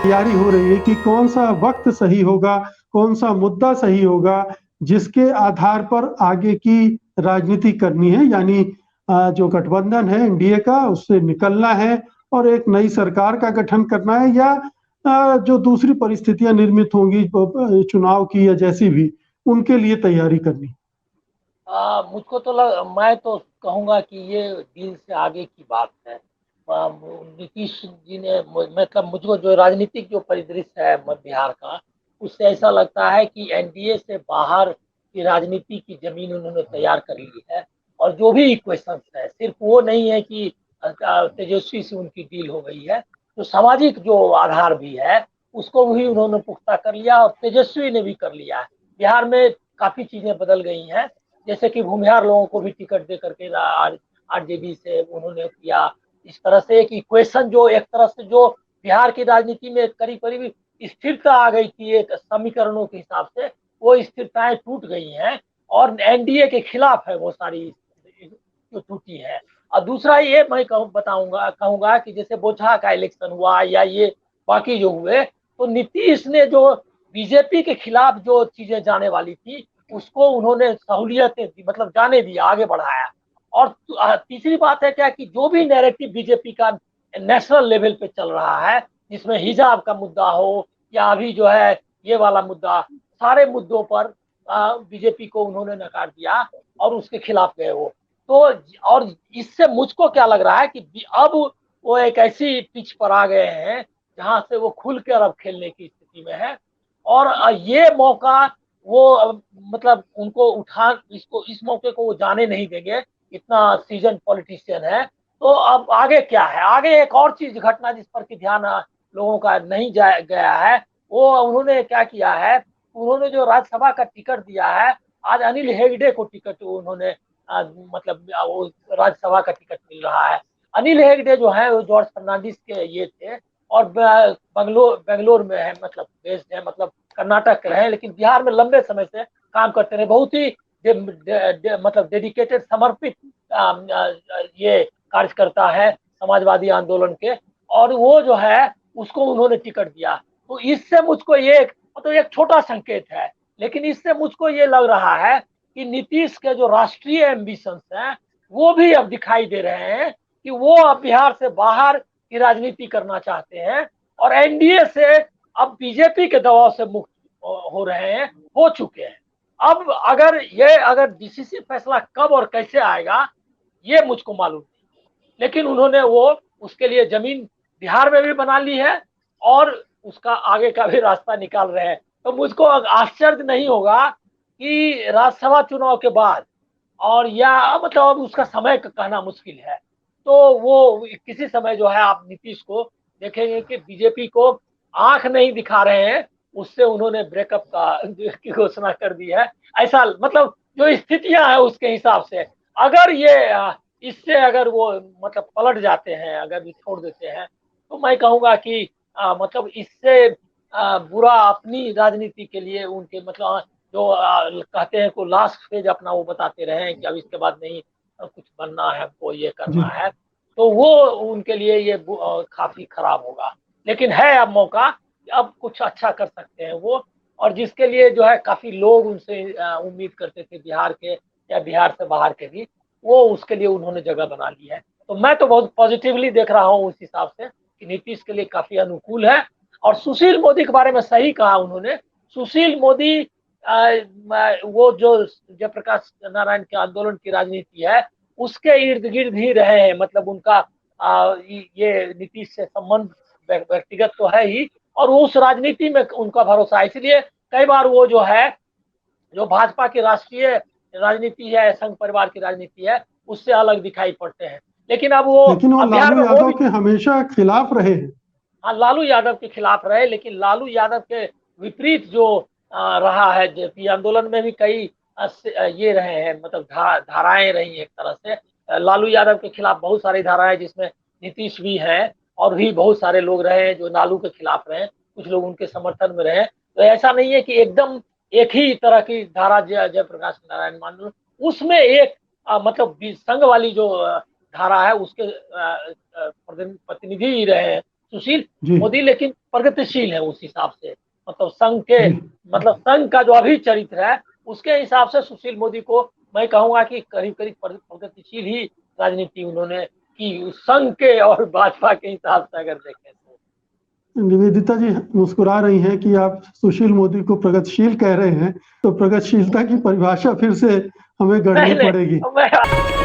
तैयारी हो रही है कि कौन सा वक्त सही होगा, कौन सा मुद्दा सही होगा, जिसके आधार पर आगे की राजनीति करनी है। यानी जो गठबंधन है एनडीए का, उससे निकलना है और एक नई सरकार का गठन करना है, या जो दूसरी परिस्थितियां निर्मित होंगी चुनाव की या जैसी भी, उनके लिए तैयारी करनी। मुझको तो मैं तो कहूंगा कि ये दिल से आगे की बात है। नीतीश जी ने मतलब मुझको जो राजनीतिक जो परिदृश्य है बिहार का, उससे ऐसा लगता है कि एनडीए से बाहर की राजनीति की जमीन उन्होंने तैयार कर ली है। और जो भी इक्वेशन है, सिर्फ वो नहीं है कि तेजस्वी से उनकी डील हो गई है, तो सामाजिक जो आधार भी है उसको भी उन्होंने पुख्ता कर लिया और तेजस्वी ने भी कर लिया है। बिहार में काफी चीजें बदल गई हैं, जैसे कि भूमिहार लोगों को भी टिकट दे करके आरजेडी से उन्होंने किया। इस तरह से एक इक्वेशन जो एक तरह से जो बिहार की राजनीति में करीब करीब स्थिरता आ गई थी एक समीकरणों के हिसाब से, वो स्थिरताएं टूट गई हैं और एनडीए के खिलाफ है वो सारी जो टूटी है। और दूसरा ये मैं कहूंगा कि जैसे बोचहा का इलेक्शन हुआ या ये बाकी जो हुए, तो नीतीश ने जो बीजेपी के खिलाफ जो चीजें जाने वाली थी उसको उन्होंने सहूलियतें दी, मतलब जाने दिया, आगे बढ़ाया। और तीसरी बात है क्या कि जो भी नैरेटिव बीजेपी का नेशनल लेवल पे चल रहा है, जिसमें हिजाब का मुद्दा हो या अभी जो है ये वाला मुद्दा, सारे मुद्दों पर बीजेपी को उन्होंने नकार दिया और उसके खिलाफ गए वो। तो और इससे मुझको क्या लग रहा है कि अब वो एक ऐसी पिच पर आ गए हैं जहां से वो खुलकर अब खेलने की स्थिति में है। और ये मौका वो मतलब उनको उठा, इसको इस मौके को वो जाने नहीं देंगे, इतना सीजन पॉलिटिशियन है। तो अब आगे क्या है, आगे एक और चीज घटना जिस पर कि ध्यान लोगों का नहीं गया है, वो उन्होंने क्या किया है, उन्होंने जो राज्यसभा का टिकट दिया है, आज अनिल हेगड़े को टिकट उन्होंने मतलब वो राज्यसभा का टिकट मिल रहा है। अनिल हेगड़े जो है वो जॉर्ज फर्नांडिस के ये थे और बेंगलोर में है, मतलब बेस्ड है, मतलब कर्नाटक के रहे, लेकिन बिहार में लंबे समय से काम करते रहे। बहुत ही मतलब डेडिकेटेड, समर्पित ये कार्यकर्ता है समाजवादी आंदोलन के। और वो जो है उसको उन्होंने टिकट दिया। तो इससे मुझको ये मतलब एक छोटा संकेत है, लेकिन इससे मुझको ये लग रहा है कि नीतीश के जो राष्ट्रीय एम्बिशंस हैं वो भी अब दिखाई दे रहे हैं कि वो अब बिहार से बाहर की राजनीति करना चाहते हैं और एनडीए से अब बीजेपी के दबाव से मुक्त हो रहे हैं, हो चुके हैं। अब अगर डीसीसी फैसला कब और कैसे आएगा ये मुझको मालूम नहीं, लेकिन उन्होंने वो उसके लिए जमीन बिहार में भी बना ली है और उसका आगे का भी रास्ता निकाल रहे हैं। तो मुझको आश्चर्य नहीं होगा कि राज्यसभा चुनाव के बाद, और या मतलब अब उसका समय का कहना मुश्किल है, तो वो किसी समय जो है आप नीतीश को देखेंगे कि बीजेपी को आंख नहीं दिखा रहे हैं, उससे उन्होंने ब्रेकअप का की घोषणा कर दी है। ऐसा मतलब जो स्थितियां हैं उसके हिसाब से अगर ये इससे अगर वो मतलब पलट जाते हैं, अगर छोड़ देते हैं, तो मैं कहूंगा कि मतलब इससे बुरा अपनी राजनीति के लिए उनके मतलब जो कहते हैं को लास्ट फेज अपना वो बताते रहे कि अब इसके बाद नहीं कुछ बनना है, हमको ये करना जी। है, तो वो उनके लिए ये काफी खराब होगा। लेकिन है अब मौका, अब कुछ अच्छा कर सकते हैं वो। और जिसके लिए जो है काफी लोग उनसे उम्मीद करते थे बिहार के या बिहार से बाहर के भी, वो उसके लिए उन्होंने जगह बना ली है। तो मैं तो बहुत पॉजिटिवली देख रहा हूँ उस हिसाब से कि नीतीश के लिए काफी अनुकूल है। और सुशील मोदी के बारे में सही कहा उन्होंने। सुशील मोदी वो जो जयप्रकाश नारायण के आंदोलन की राजनीति है उसके इर्द गिर्द ही रहे हैं, मतलब उनका ये नीतीश से संबंध व्यक्तिगत तो है ही, और वो उस राजनीति में उनका भरोसा है। इसलिए कई बार वो जो है जो भाजपा की राष्ट्रीय राजनीति है, संघ परिवार की राजनीति है, उससे अलग दिखाई पड़ते हैं। लेकिन अब वो लेकिन वो बिहार लालू में हो यादव भी, के हमेशा खिलाफ रहे हैं। हाँ लालू यादव के खिलाफ रहे, लेकिन लालू यादव के विपरीत जो रहा है जेपी आंदोलन में भी कई ये रहे हैं, मतलब धाराएं रही एक तरह से। लालू यादव के खिलाफ बहुत सारी धाराएं जिसमें नीतीश भी हैं और भी बहुत सारे लोग रहे हैं जो लालू के खिलाफ रहे, कुछ लोग उनके समर्थन में रहे। तो ऐसा नहीं है कि एकदम एक ही तरह की धारा जयप्रकाश नारायण मान लो, उसमें एक मतलब संघ वाली जो धारा है उसके प्रतिनिधि ही रहे हैं सुशील जी मोदी लेकिन प्रगतिशील है उस हिसाब से, मतलब संघ के, जी मतलब संघ का जो अभी चरित्र है उसके हिसाब से सुशील मोदी को मैं कहूंगा कि करीब करीब प्रगतिशील ही राजनीति उन्होंने की, उस संघ के और भाजपा के हिसाब से अगर देखें तो। निवेदिता जी मुस्कुरा रही हैं कि आप सुशील मोदी को प्रगतिशील कह रहे हैं, तो प्रगतिशीलता की परिभाषा फिर से हमें नहीं गढ़नी नहीं पड़ेगी। मैं